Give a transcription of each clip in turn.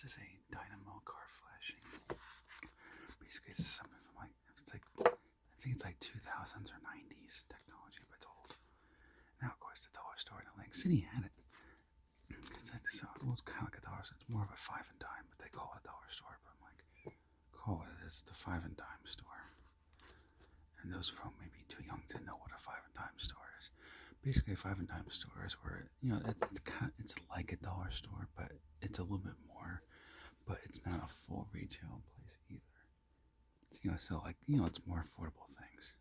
This is a dynamo car flashing. Basically, it's something like I think it's like 2000s or 90s technology, but it's old. Now, of course, the dollar store in Atlantic City had it. So it was kind of like a dollar store. It's more of a 5 and dime, but they call it a dollar store. But I'm like, call it is the 5 and dime store. And those folk may be too young to know what a 5 and dime store is. Basically, a 5 and dime store is where it's like a dollar store, but it's a little bit more. But it's not a full retail place either. So it's more affordable things.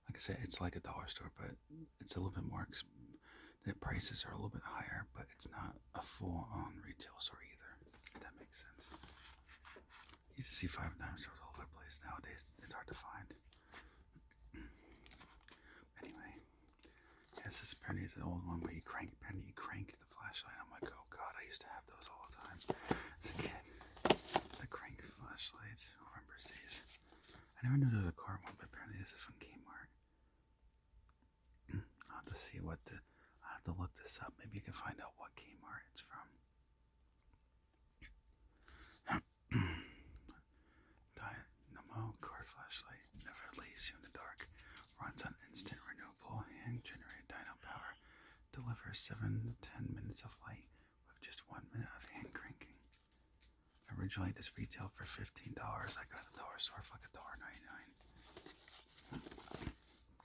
Like I said, it's like a dollar store, but it's a little bit more. The prices are a little bit higher, but it's not a full-on retail store either. If that makes sense. You see 5 and dime stores all over the place nowadays. It's hard to find. Anyway, yes, this apparently is an old one where you crank the flashlight. I'm like, oh god, I used to have those all the time as a kid. The crank flashlights. Who remembers these? I never knew there was a car one, but apparently this is from Kmart. I'll have to see I'll have to look this up. Maybe you can find out what Kmart it's from. Dynamo car flashlight never leaves you in the dark. Runs on instant renewable hand-generated dyno power. Delivers 7 to 10 minutes of light with just 1 minute of hand cranking. Originally, this retailed for $15. I got the dollar store for like $1.99.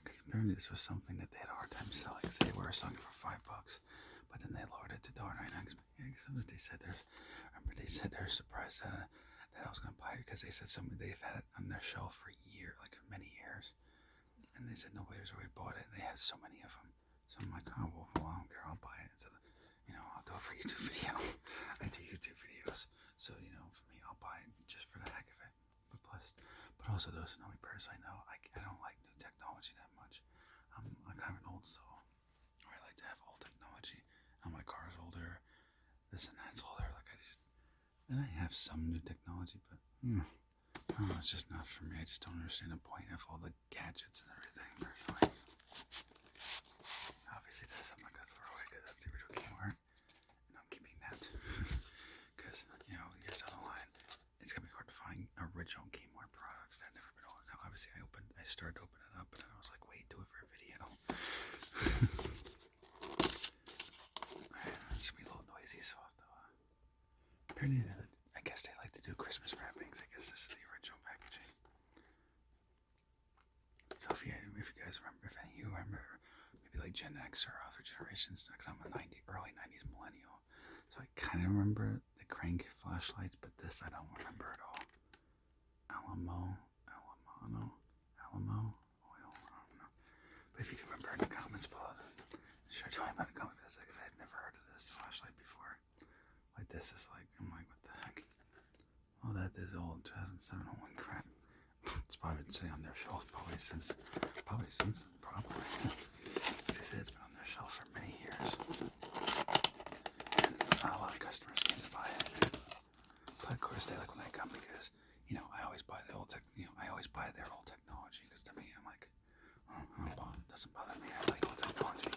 Because apparently this was something that they had a hard time selling. Because they were selling it for $5, but then they lowered it to $1.99. They said they're surprised that I was going to buy it because they said they've had it on their shelf for many years, and they said nobody's already bought it. And they had so many of them. So I'm like, oh well, I don't care. I'll buy it. So I'll do it for a YouTube video. I do YouTube videos. So, for me, I'll buy it just for the heck of it. But also those who know me personally know I don't like new technology that much. I'm kind of an old soul. I like to have old technology. Now my car's older. This and that's older. And I have some new technology, but it's just not for me. I just don't understand the point of all the gadgets and everything personally. Obviously, this I'm not going to throw away because that's the original Kmart. And I'm keeping that. Because, years down the line, it's going to be hard to find original Kmart products that have never been on. Now, obviously, I started to open it up, and then I was like, wait, do it for a video. It's going to be a little noisy, so apparently, I guess they like to do Christmas wrappings. I guess this is the original packaging. So if you guys remember, if any of you remember, maybe like Gen X or other generations, because I'm a early 90s millennial, so I kind of remember the crank flashlights, but this I don't remember at all. Alamo oil, I don't know. But if you can remember in the comments below, sure tell me about the comments because I've never heard of this flashlight before. Like this is like, I'm like, what the heck? Oh, that is old 2007. Holy crap! It's probably been sitting on their shelf probably since. As I said, it's been on their shelf for many years. And not a lot of customers came to buy it. But of course, they like when they come because I always buy the old I always buy their old technology because to me, I'm like, it doesn't bother me. I like old technology.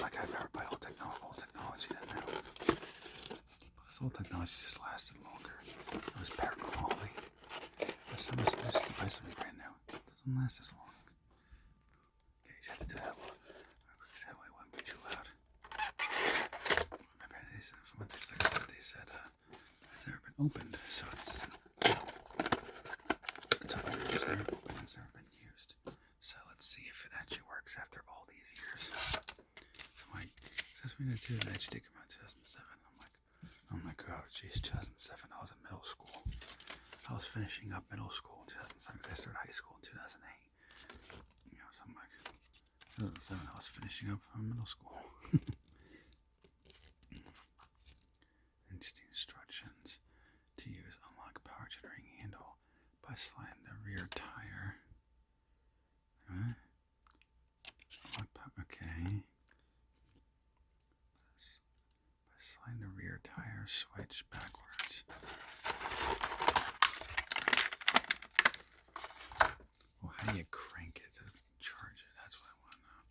Like I'd rather buy old technology than now. This old technology just lasted longer. It was better quality. But some of this to buy something brand new. It doesn't last as long. Okay, you have to do that one. That way it wouldn't be too loud. Remember, from what they said, it's never been opened, so it's open. It's never opened. It's never been used. So let's see if it actually works after all these years. So it says we're going to do an edge digger around 2007. I'm like, oh geez, 2007, I was in middle school. I was finishing up middle school in 2007 because I started high school in 2008. So I'm like, 2007, I was finishing up middle school. Interesting instructions to use unlock power generating handle by sliding the rear tire. Okay. Slide the rear tire switch backwards. Well, how do you crank it to charge it? That's what I want to know.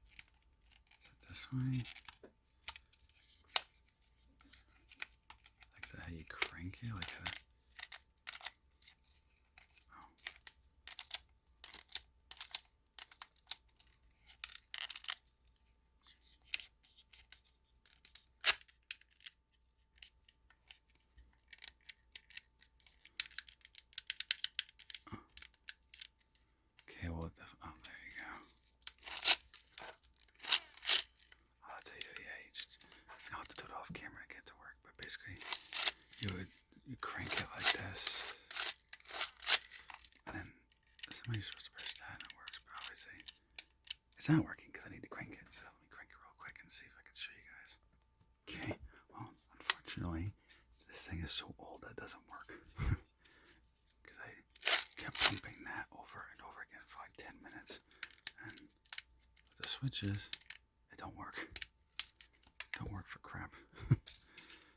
Is it this way? Like, is that how you crank feel like it. Okay, well, oh, there you go. I'll tell you, yeah, I'll have to do it off camera to get to work, but basically, you crank it like this, and then somebody's supposed to press that, and it works, but obviously, it's not working because I need to crank it, so let me crank it real quick and see if I can show you guys. Okay, well, unfortunately, this thing is so old that it doesn't work. Because I kept pumping that over and over again for like 10 minutes. And with the switches, it don't work. Don't work for crap.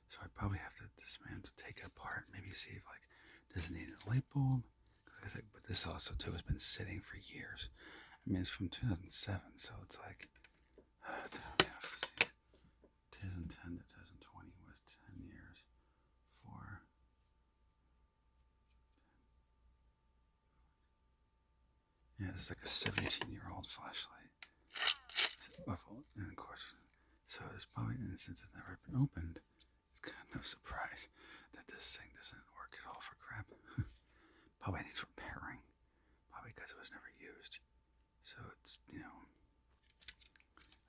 So I probably have to dismantle, take it apart, maybe see if like, does it need a light bulb? But this also too has been sitting for years. I mean, it's from 2007, so it's like, 2010 to 2020 was 10 years. Yeah, this is like a 17-year-old flashlight. And of course, so it's probably, and since it's never been opened, it's kind of no surprise that this thing doesn't work at all for crap. Probably needs repairing. Probably because it was never used. So it's,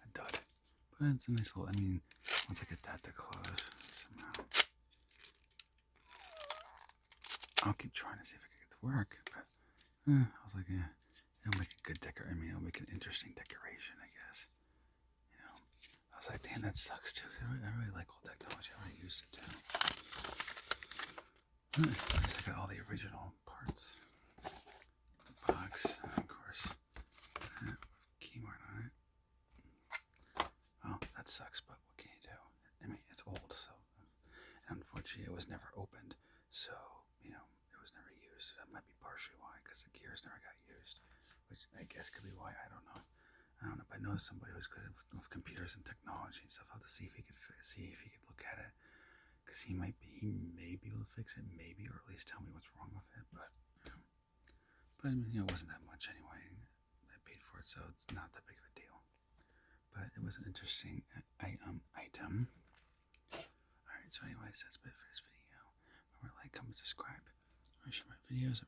a dud. But it's a nice little, I mean, once I get that to close somehow, I'll keep trying to see if I can get it to work. But I was like, yeah, it'll make a good it'll make an interesting decoration, I guess. I was like, damn, that sucks too. I really like old technology. I already used it too. At least I got all the original parts. The box, and of course, with Kmart on it. Well, that sucks, but what can you do? I mean, it's old, so. And unfortunately, it was never opened, so, it was never used. That might be partially why, because the gears never got used, which I guess could be why. I don't know. But I know somebody who's good with computers and technology and stuff. I'll have to see if he could look at it, because he may be able to fix it, maybe, or at least tell me what's wrong with it. But I mean, it wasn't that much anyway. I paid for it, so it's not that big of a deal. But it was an interesting item. Alright, so anyways, that's it for this video. Remember, like, comment, subscribe. I share my videos.